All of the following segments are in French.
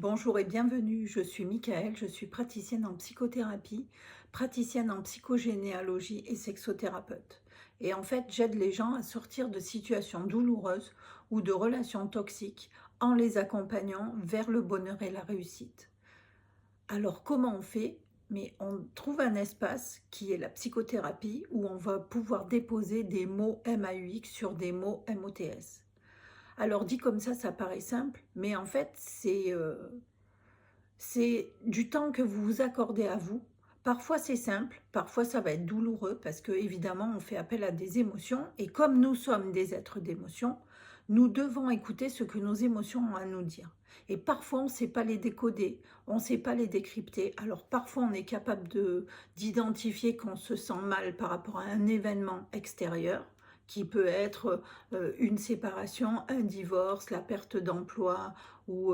Bonjour et bienvenue, je suis Michael, je suis praticienne en psychothérapie, praticienne en psychogénéalogie et sexothérapeute. Et en fait, j'aide les gens à sortir de situations douloureuses ou de relations toxiques en les accompagnant vers le bonheur et la réussite. Alors comment on fait? Mais on trouve un espace qui est la psychothérapie où on va pouvoir déposer des mots MAUX sur des mots MOTS. Alors dit comme ça paraît simple, mais en fait c'est du temps que vous vous accordez à vous. Parfois c'est simple, parfois ça va être douloureux parce que évidemment on fait appel à des émotions et comme nous sommes des êtres d'émotions, nous devons écouter ce que nos émotions ont à nous dire. Et parfois on ne sait pas les décoder, on ne sait pas les décrypter. Alors parfois on est capable d'identifier qu'on se sent mal par rapport à un événement extérieur qui peut être une séparation, un divorce, la perte d'emploi ou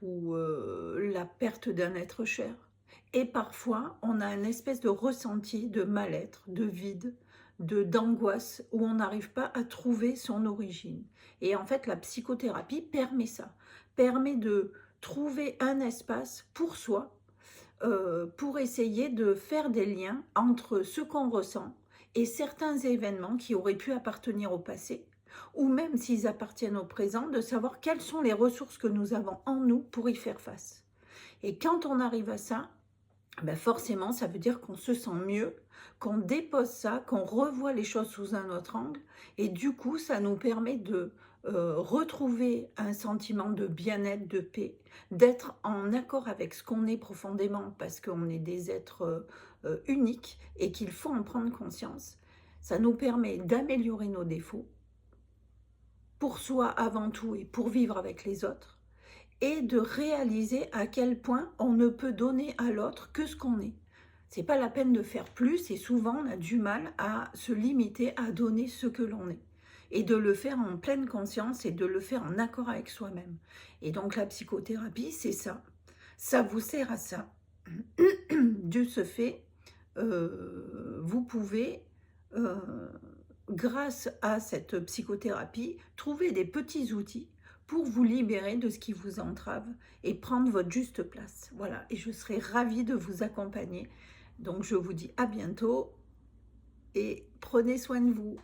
la perte d'un être cher. Et parfois, on a une espèce de ressenti de mal-être, de vide, d'angoisse, où on n'arrive pas à trouver son origine. Et en fait, la psychothérapie permet ça, permet de trouver un espace pour soi, pour essayer de faire des liens entre ce qu'on ressent et certains événements qui auraient pu appartenir au passé, ou même s'ils appartiennent au présent, de savoir quelles sont les ressources que nous avons en nous pour y faire face. Et quand on arrive à ça, ben forcément, ça veut dire qu'on se sent mieux, qu'on dépose ça, qu'on revoit les choses sous un autre angle, et du coup, ça nous permet de retrouver un sentiment de bien-être, de paix, d'être en accord avec ce qu'on est profondément, parce qu'on est des êtres uniques et qu'il faut en prendre conscience. Ça nous permet d'améliorer nos défauts, pour soi avant tout et pour vivre avec les autres, et de réaliser à quel point on ne peut donner à l'autre que ce qu'on est. C'est pas la peine de faire plus et souvent on a du mal à se limiter à donner ce que l'on est et de le faire en pleine conscience et de le faire en accord avec soi-même. Et donc la psychothérapie, c'est ça. Ça vous sert à ça. De ce fait, vous pouvez, euh, grâce à cette psychothérapie, trouver des petits outils pour vous libérer de ce qui vous entrave et prendre votre juste place. Voilà, et je serai ravie de vous accompagner. Donc je vous dis à bientôt et prenez soin de vous.